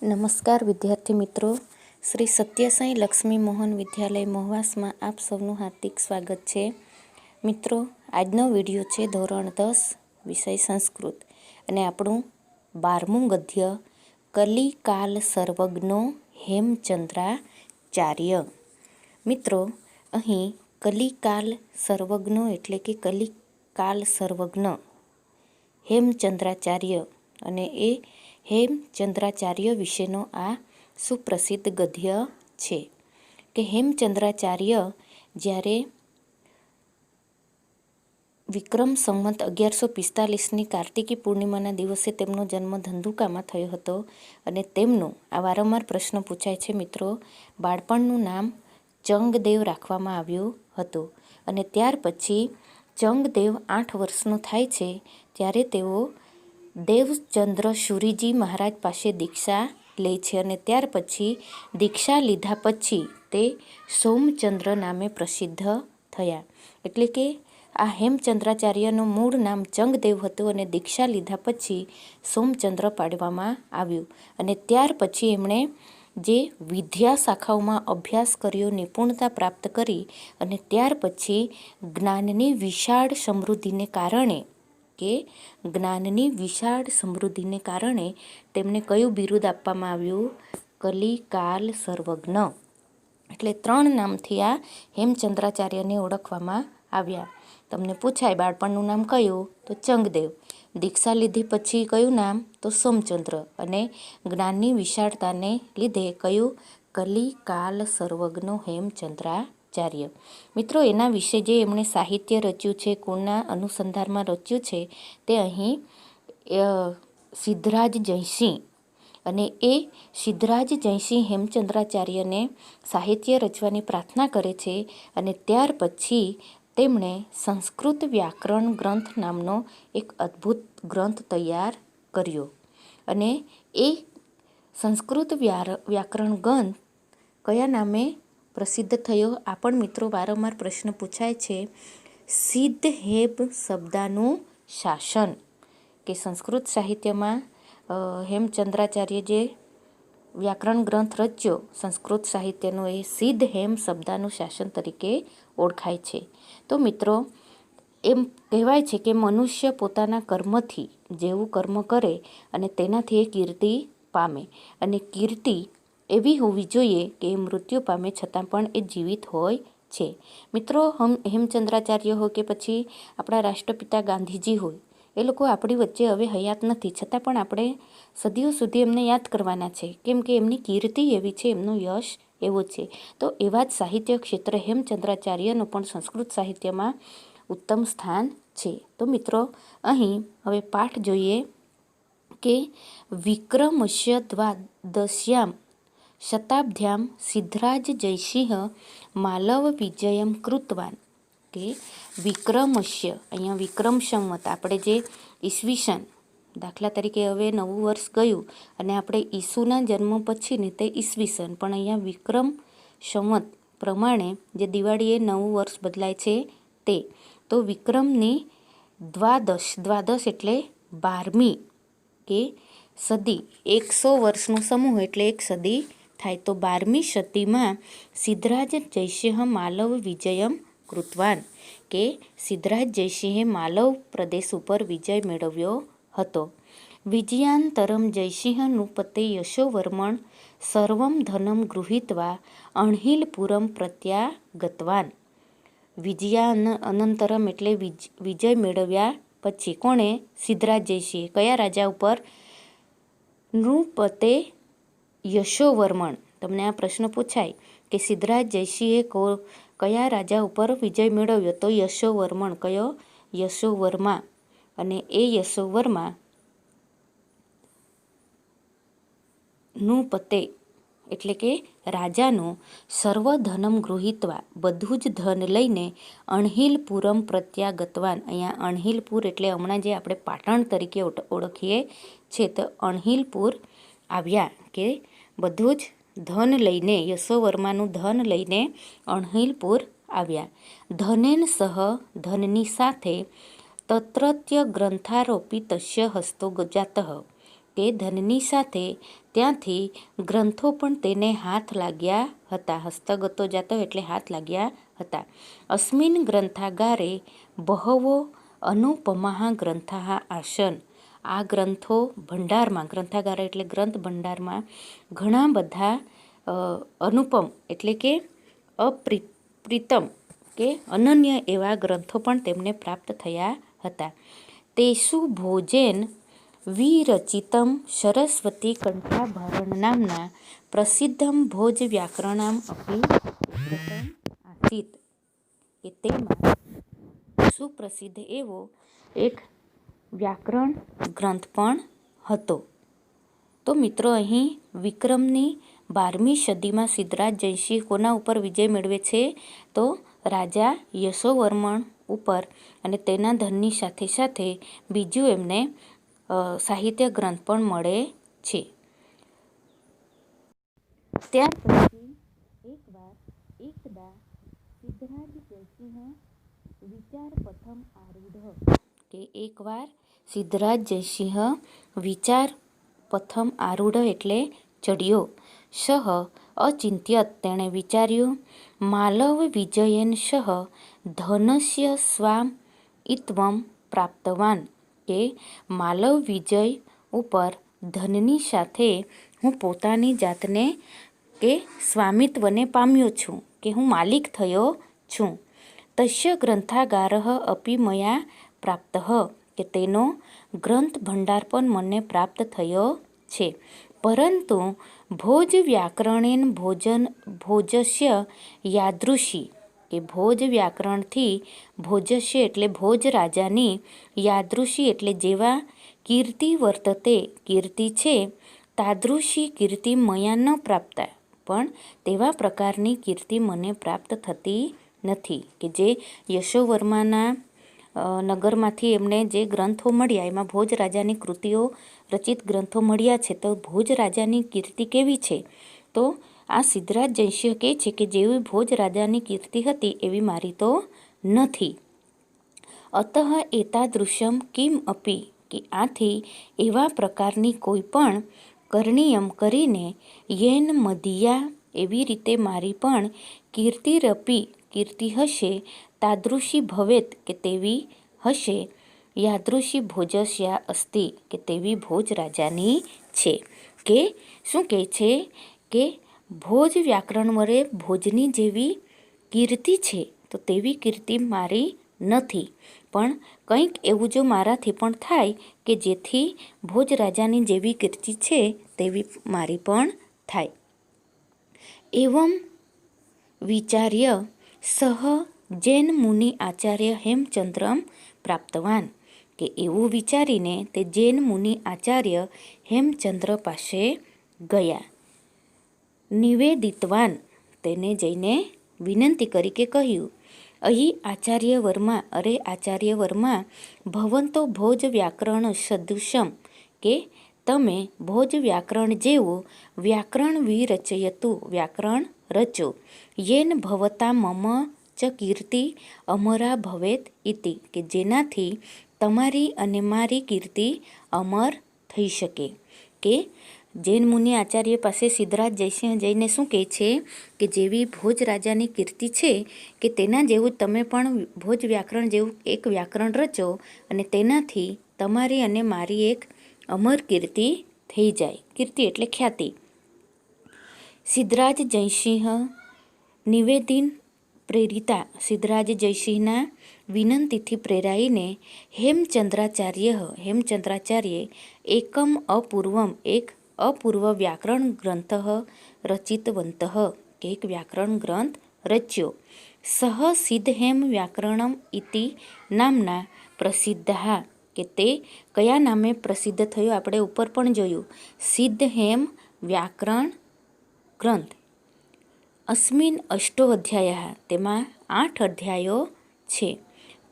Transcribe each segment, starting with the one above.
નમસ્કાર વિદ્યાર્થી મિત્રો, શ્રી સત્યસાઈ લક્ષ્મી મોહન વિદ્યાલય મહુવાસમાં આપ સૌનું હાર્દિક સ્વાગત છે. મિત્રો, આજનો વિડીયો છે ધોરણ 10 વિષય સંસ્કૃત અને આપણું 12મું ગદ્ય કલિકાલ સર્વજ્ઞો હેમચંદ્રાચાર્ય. મિત્રો, અહીં કલિકાલ સર્વજ્ઞો એટલે કે કલિકાલ સર્વજ્ઞ હેમચંદ્રાચાર્ય અને એ હેમચંદ્રાચાર્ય વિશેનો આ સુપ્રસિદ્ધ ગદ્ય છે કે હેમચંદ્રાચાર્ય જ્યારે વિક્રમ સંવત 1145ની કાર્તિકી પૂર્ણિમાના દિવસે તેમનો જન્મ ધંધુકામાં થયો હતો અને તેમનું આ વારંવાર પ્રશ્ન પૂછાય છે મિત્રો, બાળપણનું નામ ચંગદેવ રાખવામાં આવ્યું હતું અને ત્યાર પછી ચંગદેવ 8 વર્ષનો થાય છે ત્યારે તેઓ દેવચંદ્ર શુરીજી મહારાજ પાસે દીક્ષા લે છે અને ત્યાર પછી દીક્ષા લીધા પછી તે સોમચંદ્ર નામે પ્રસિદ્ધ થયા. એટલે કે આ હેમચંદ્રાચાર્યનું મૂળ નામ ચંગદેવ હતું અને દીક્ષા લીધા પછી સોમચંદ્ર પાડવામાં આવ્યું અને ત્યાર પછી એમણે જે વિદ્યા શાખાઓમાં અભ્યાસ કર્યો, નિપુણતા પ્રાપ્ત કરી અને ત્યાર પછી જ્ઞાનની વિશાળ સમૃદ્ધિને કારણે તેમને કયું બિરુદ આપવામાં આવ્યું? કલિકાલ સર્વજ્ઞ. એટલે 3 નામથી આ હેમચંદ્રાચાર્યને ઓળખવામાં આવ્યા. તમને પૂછાય બાળપણનું નામ કયું? તો ચંગદેવ. દીક્ષા લીધી પછી કયું નામ? તો સોમચંદ્ર. અને જ્ઞાનની વિશાળતાને લીધે કયું? કલિકાલ સર્વજ્ઞ હેમચંદ્રાચાર્ય. મિત્રો, એના વિશે જે એમણે સાહિત્ય રચ્યું છે, કોના અનુસંધાનમાં રચ્યું છે, તે અહીં સિદ્ધરાજ જયસિંહ અને એ સિદ્ધરાજ જયસિંહ હેમચંદ્રાચાર્યને સાહિત્ય રચવાની પ્રાર્થના કરે છે અને ત્યાર પછી તેમણે સંસ્કૃત વ્યાકરણ ગ્રંથ નામનો એક અદ્ભુત ગ્રંથ તૈયાર કર્યો અને એ સંસ્કૃત વ્યાકરણ ગ્રંથ કયા નામે પ્રસિદ્ધ થયો? આ પણ મિત્રો વારંવાર પ્રશ્ન પૂછાય છે. સિદ્ધહેમ શબ્દાનું શાસન, કે સંસ્કૃત સાહિત્યમાં હેમચંદ્રાચાર્ય જે વ્યાકરણ ગ્રંથ રચ્યો સંસ્કૃત સાહિત્યનો, એ સિદ્ધહેમ શબ્દાનું શાસન તરીકે ઓળખાય છે. તો મિત્રો, એમ કહેવાય છે કે મનુષ્ય પોતાના કર્મથી જેવું કર્મ કરે અને તેનાથી એ કીર્તિ પામે અને કીર્તિ એવી હોવી જોઈએ કે એ મૃત્યુ પામે છતાં પણ એ જીવિત હોય છે. મિત્રો, હેમચંદ્રાચાર્ય હોય કે પછી આપણા રાષ્ટ્રપિતા ગાંધીજી હોય, એ લોકો આપણી વચ્ચે હવે હયાત નથી, છતાં પણ આપણે સદીઓ સુધી એમને યાદ કરવાના છે, કેમ કે એમની કીર્તિ એવી છે, એમનો યશ એવો છે. તો એવા જ સાહિત્ય ક્ષેત્ર હેમચંદ્રાચાર્યનું પણ સંસ્કૃત સાહિત્યમાં ઉત્તમ સ્થાન છે. તો મિત્રો, અહીં હવે પાઠ જોઈએ કે વિક્રમસ્ય દ્વાદશ્યામ શતાબ્દ્યામ સિદ્ધરાજ જયસિંહ માલવ વિજયમ કૃતવાન. કે વિક્રમસ્ય, અહીંયા વિક્રમ સંવત, આપણે જે ઈસવીસન, દાખલા તરીકે હવે નવું વર્ષ ગયું અને આપણે ઈસુના જન્મ પછીને તે ઈસવીસન, પણ અહીંયા વિક્રમ સંવત પ્રમાણે જે દિવાળી એ નવું વર્ષ બદલાય છે તે. તો વિક્રમની દ્વાદશ એટલે 12મી કે સદી, 100 વર્ષનો સમૂહ એટલે 1 સદી થાય. તો 12મી સદીમાં સિદ્ધરાજ જયસિંહ માલવ વિજયમ કૃતવાન, કે સિદ્ધરાજ જયસિંહે માલવ પ્રદેશ ઉપર વિજય મેળવ્યો હતો. વિજયાંતરમ જયસિંહ નૃપતે યશોવર્મણ સર્વમ ધનમ ગૃહીત્વા અણહિલપુરમ પ્રત્યાગતવાન. વિજયાનંતરમ એટલે વિજય મેળવ્યા પછી કોણે? સિદ્ધરાજ જયસિંહે. કયા રાજા ઉપર? નૃપતે યશોવર્મણ. તમને આ પ્રશ્ન પૂછાય કે સિદ્ધરાજ જયસિંહે કયા રાજા ઉપર વિજય મેળવ્યો? તો યશોવર્મણ. કયો? યશોવર્મા. અને એ યશોવર્મા નૃપતે એટલે કે રાજાનો સર્વધનમ ગૃહીત્વા, બધું જ ધન લઈને અણહિલપુરમ પ્રત્યાગતવાન. અહીંયા અણહિલપુર એટલે હમણાં જે આપણે પાટણ તરીકે ઓળખીએ છે, તો અણહિલપુર આવ્યા, કે બધું જ ધન લઈને, યશોવર્માનું ધન લઈને અણહિલપુર આવ્યા. ધનેન સહ, ધનની સાથે, તત્રત્ય ગ્રંથારોપી તસ્ય હસ્તો જાતઃ, કે ધનની સાથે ત્યાંથી ગ્રંથો પણ તેને હાથ લાગ્યા હતા. હસ્તગતો જાતો એટલે હાથ લાગ્યા હતા. અસ્મિન ગ્રંથાગારે બહવો અનુપમાઃ ગ્રંથાઃ આસન. આ ગ્રંથો ભંડારમાં, ગ્રંથાગાર એટલે ગ્રંથ ભંડારમાં ઘણા બધા અનુપમ એટલે કે અપ્રિતમ કે અનન્ય એવા ગ્રંથો પણ તેમને પ્રાપ્ત થયા હતા. તેસુ ભોજેન વિરચિતમ સરસ્વતી કંઠાભરણ નામના પ્રસિદ્ધમ ભોજ વ્યાકરણમ અપી ઉદ્ધૃતમ આસીત. કે તેમાં સુપ્રસિદ્ધ એવો એક વ્યાકરણ ગ્રંથ પણ હતો. તો મિત્રો, અહીં વિક્રમની 12મી સદીમાં સિદ્ધરાજ જયસિંહ કોના ઉપર વિજય મેળવે છે? તો રાજા યશોવર્મન ઉપર, અને તેના ધનની સાથે સાથે બીજું એમને સાહિત્ય ગ્રંથ પણ મળે છે. ત્યાર પછી એકદા સિદ્ધરાજ જયસિંહ વિચાર પથમ આરૂઢ. કે એકવાર સિદ્ધરાજ જયસિંહ વિચાર પથમ આરૂઢ એટલે ચડ્યો. સહ અચિંત્યત તેણે વિચાર્યું. માલવ વિજયેન સહ ધનસ્ય સ્વામિત્વમ પ્રાપ્તવાન. કે માલવ વિજય ઉપર ધનની સાથે હું પોતાની જાતને કે સ્વામિત્વને પામ્યો છું, કે હું માલિક થયો છું. તસ્ય ગ્રંથાગારઃ અપી મયા પ્રાપ્તઃ. કે તેનો ગ્રંથ ભંડાર પણ મને પ્રાપ્ત થયો છે. પરંતુ ભોજ વ્યાકરણેન ભોજસ્ય યાદૃશી. કે ભોજ વ્યાકરણથી ભોજસ્ય એટલે ભોજ રાજાની યાદૃશી એટલે જેવા કીર્તિ વર્તતે કીર્તિ છે, તાદૃશી કીર્તિ મયા ન પ્રાપ્તા. પણ તેવા પ્રકારની કીર્તિ મને પ્રાપ્ત થતી નથી. કે જે યશોવર્માના નગરમાંથી એમને જે ગ્રંથો મળ્યા એમાં ભોજ રાજાની કૃતિઓ રચિત ગ્રંથો મળ્યા છે. તો ભોજ રાજાની કીર્તિ કેવી છે? તો આ સિદ્ધરાજ જયસિંહ કહે છે કે જેવી ભોજ રાજાની કીર્તિ હતી એવી મારી તો નથી. અતઃ એતાદૃશમ કિમ અપી. કે આથી એવા પ્રકારની કોઈ પણ કરણીયમ કરીને યેન મદીયા એવી રીતે મારી પણ કીર્તિરપી કીર્તિ હશે, તાદૃશી ભવેત કે તેવી હશે, યાદૃશી ભોજસ્યા અસ્તિ કે તેવી ભોજ રાજાની છે. કે શું કહે છે કે ભોજ વ્યાકરણ વડે ભોજની જેવી કીર્તિ છે તો તેવી કીર્તિ મારી નથી. પણ કંઈક એવું જો મારાથી પણ થાય કે જેથી ભોજ રાજાની જેવી કીર્તિ છે તેવી મારી પણ થાય. એવમ વિચાર્ય સહ જૈન મુનિ આચાર્ય હેમચંદ્રમ પ્રાપ્તવાન. કે એવું વિચારીને તે જૈન મુનિ આચાર્ય હેમચંદ્ર પાસે ગયા. નિવેદિતવાન તેને જઈને વિનંતી કરી કે કહ્યું, અહીં આચાર્ય વર્મા, અરે આચાર્ય વર્મા, ભવંતો ભોજ વ્યાકરણ સદૃશમ. કે તમે ભોજ વ્યાકરણ જેવું વ્યાકરણ વિરચયતુ વ્યાકરણ રચો, યેન ભવતા મમ ચ કીર્તિ અમરા ભવેત ઇતિ. કે જેનાથી તમારી અને મારી કીર્તિ અમર થઈ શકે. કે જૈન મુનિ આચાર્ય પાસે સિદ્ધરાજ જયસિંહ જઈને શું કહે છે કે જેવી ભોજ રાજાની કીર્તિ છે કે તેના જેવું તમે પણ ભોજ વ્યાકરણ જેવું એક વ્યાકરણ રચો અને તેનાથી તમારી અને મારી એક અમર કીર્તિ થઈ જાય. કીર્તિ એટલે ખ્યાતિ. સિદ્ધરાજ જયસિંહ નિવેદિન પ્રેરિતા. સિદ્ધરાજ જયસિંહના વિનંતીથી પ્રેરાઈને હેમચંદ્રાચાર્યે એકમ અપૂર્વમ એક અપૂર્વ વ્યાકરણ ગ્રંથ રચિતવંત. કે એક વ્યાકરણ ગ્રંથ રચ્યો. સહ સિદ્ધહેમ વ્યાકરણમ ઇતિ નામના પ્રસિદ્ધા. કે તે કયા નામે પ્રસિદ્ધ થયો આપણે ઉપર પણ જોયું, સિદ્ધહેમ વ્યાકરણ ગ્રંથ. અસ્મિન અષ્ટો અધ્યાય. તેમાં 8 અધ્યાયો છે.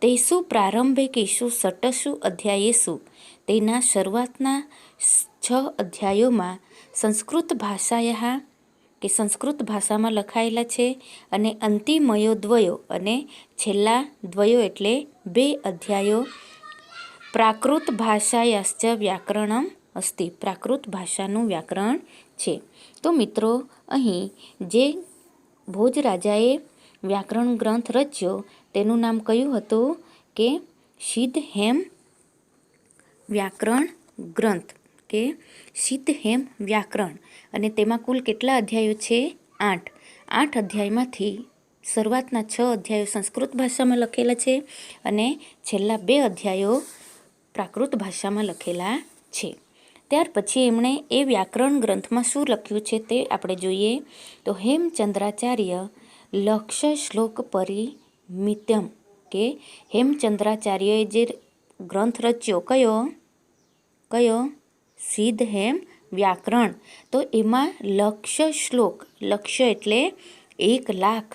તેસુ પ્રારંભિકેષુ ષટ્સુ અધ્યાયેષુ. તેના શરૂઆતના 6 અધ્યાયોમાં સંસ્કૃત ભાષાયા કે સંસ્કૃત ભાષામાં લખાયેલા છે, અને અંતિમયો દ્વયો અને છેલ્લા દ્વયો એટલે 2 અધ્યાયો પ્રાકૃત ભાષાયાશ્ચ વ્યાકરણમ અસ્તિ. પ્રાકૃત ભાષાનું વ્યાકરણ છે. તો મિત્રો અહીં જે ભોજરાજાએ વ્યાકરણ ગ્રંથ રચ્યો તેનું નામ કયું હતું કે સિદ્ધહેમ વ્યાકરણ ગ્રંથ કે સિદ્ધહેમ વ્યાકરણ. અને તેમાં કુલ કેટલા અધ્યાયો છે? 8. 8 અધ્યાયમાંથી શરૂઆતના 6 અધ્યાયો સંસ્કૃત ભાષામાં લખેલા છે અને છેલ્લા 2 અધ્યાયો પ્રાકૃત ભાષામાં લખેલા છે. ત્યાર પછી એમણે એ વ્યાકરણ ગ્રંથમાં શું લખ્યું છે તે આપણે જોઈએ. તો હેમચંદ્રાચાર્ય લક્ષ્ય શ્લોક પરિમિત્યમ કે હેમચંદ્રાચાર્યએ જે ગ્રંથ રચ્યો કયો સિદ્ધહેમ વ્યાકરણ. તો એમાં લક્ષ્ય શ્લોક, લક્ષ્ય એટલે 1,00,000,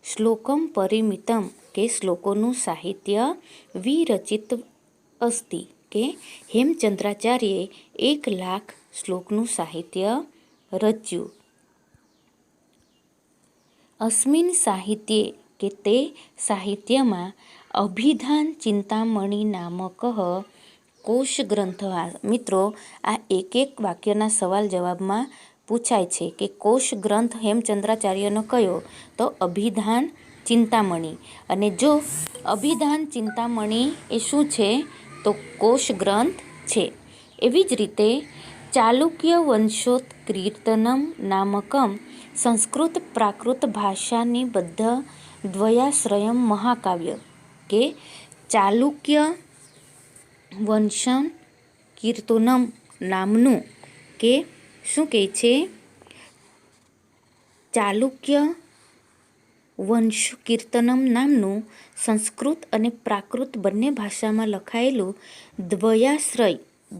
શ્લોકમ પરિમિતમ કે શ્લોકોનું સાહિત્ય વિરચિત અસ્તિ કે હેમચંદ્રાચાર્યએ 1,00,000 શ્લોકનું સાહિત્ય રચ્યું. અસ્મિન સાહિત્યે કે તે સાહિત્યમાં અભિધાન ચિંતામણી નામક કોશ ગ્રંથ. મિત્રો આ એક વાક્યના સવાલ જવાબમાં પૂછાય છે કે કોશ ગ્રંથ હેમચંદ્રાચાર્યનો કયો? તો અભિધાન ચિંતામણી. અને જો અભિધાન ચિંતામણી એ શું છે? તો કોશ ગ્રંથ છે. એવી જ રીતે ચાલુક્ય વંશોત્કીર્તનમ નામકમ સંસ્કૃત પ્રાકૃત ભાષા નિબદ્ધ દ્વયાશ્રયમ મહાકાવ્ય કે ચાલુક્ય વંશમ કીર્તનમ નામનું કે શું કહે છે? ચાલુક્ય વંશ કીર્તનમ નામનું સંસ્કૃત અને પ્રાકૃત બંને ભાષામાં લખાયેલું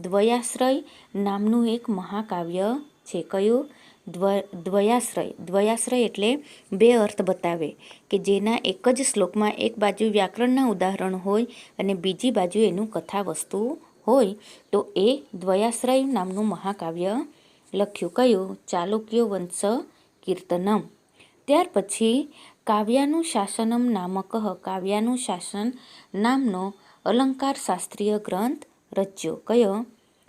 દ્વયાશ્રય નામનું એક મહાકાવ્ય છે. કયું? દ્વયાશ્રય. દ્વયાશ્રય એટલે 2 અર્થ બતાવે કે જેના એક જ શ્લોકમાં એક બાજુ વ્યાકરણના ઉદાહરણ હોય અને બીજી બાજુ એનું કથા વસ્તુ હોય. તો એ દ્વયાશ્રય નામનું મહાકાવ્ય લખ્યું. કયું? ચાલુક્ય વંશ કીર્તનમ. ત્યાર પછી કાવ્યાનુશાસનમ નામક કાવ્યાનુશાસન નામનો અલંકાર શાસ્ત્રીય ગ્રંથ રચ્યો. કયો?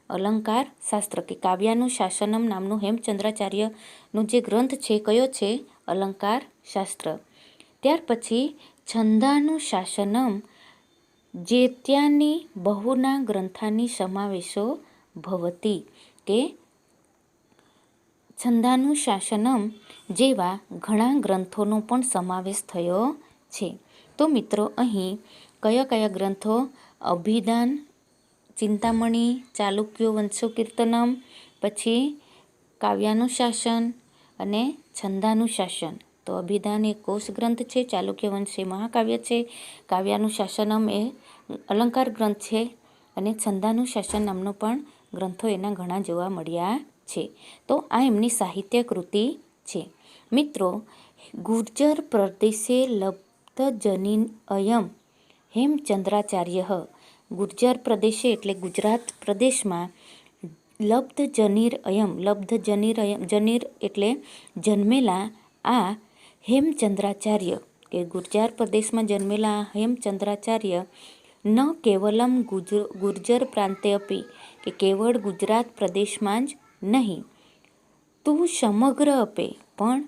અલંકાર શાસ્ત્ર કે કાવ્યાનુશાસનમ નામનું હેમચંદ્રાચાર્યનો જે ગ્રંથ છે કયો છે? અલંકાર શાસ્ત્ર. ત્યાર પછી છંદાનુશાસનમ જેત્યાની બહુના ગ્રંથાની સમાવેશો ભવતી કે છંદાનુશાસનમ જેવા ઘણા ગ્રંથોનો પણ સમાવેશ થયો છે. તો મિત્રો અહીં કયા ગ્રંથો? અભિધાન ચિંતામણી, ચાલુક્ય વંશોકીર્તનમ, પછી કાવ્યાનુશાસન અને છંદાનુશાસન. તો અભિધાન એ કોશ ગ્રંથ છે, ચાલુક્ય વંશ એ મહાકાવ્ય છે, કાવ્યાનુશાસનમ એ અલંકાર ગ્રંથ છે અને છંદાનુશાસન નામનો પણ ગ્રંથો એના ઘણા જોવા મળ્યા છે. તો આ એમની સાહિત્ય કૃતિ છે. મિત્રો ગુર્જર પ્રદેશે લબ્ધજનિન અયમ હેમચંદ્રાચાર્ય. ગુર્જર પ્રદેશે એટલે ગુજરાત પ્રદેશમાં લબ્ધજનિર અયમ જનિર એટલે જન્મેલા આ હેમચંદ્રાચાર્ય કે ગુર્જર પ્રદેશમાં જન્મેલા હેમચંદ્રાચાર્ય ન કેવલમ ગુર્જર પ્રાંતે અપી કે કેવળ ગુજરાત પ્રદેશમાં જ નહીં, તું સમગ્ર અપે પણ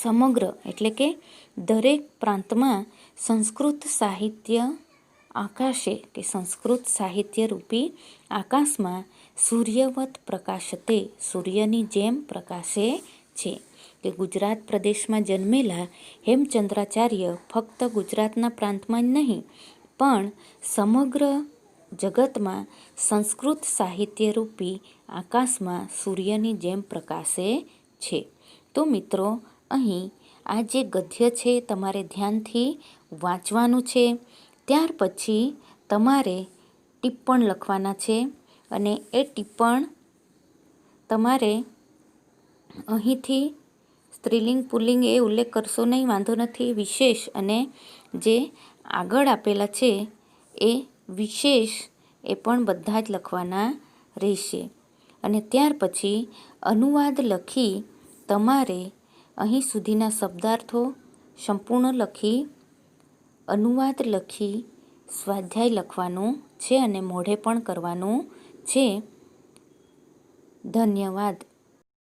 સમગ્ર એટલે કે દરેક પ્રાંતમાં સંસ્કૃત સાહિત્ય આકાશે કે સંસ્કૃત સાહિત્ય રૂપી આકાશમાં સૂર્યવત પ્રકાશતે સૂર્યની જેમ પ્રકાશે છે. કે ગુજરાત પ્રદેશમાં જન્મેલા હેમચંદ્રાચાર્ય ફક્ત ગુજરાતના પ્રાંતમાં જ નહીં પણ સમગ્ર જગતમાં સંસ્કૃત સાહિત્ય રૂપી આકાશમાં સૂર્યની જેમ પ્રકાશે છે. તો મિત્રો અહીં આ જે ગદ્ય છે તમારે ધ્યાનથી વાંચવાનું છે. ત્યાર પછી તમારે ટિપ્પણ લખવાના છે અને એ ટિપ્પણ તમારે અહીંથી સ્ત્રીલિંગ પુલ્લિંગ એ ઉલ્લેખ કરશો નહીં, વાંધો નથી. વિશેષ અને જે આગળ આપેલા છે એ વિશેષ એ પણ બધા જ લખવાના રહેશે. અને ત્યાર પછી અનુવાદ લખી તમારે અહીં સુધીના શબ્દાર્થો સંપૂર્ણ લખી અનુવાદ લખી સ્વાધ્યાય લખવાનું છે અને મોઢે પણ કરવાનું છે. ધન્યવાદ.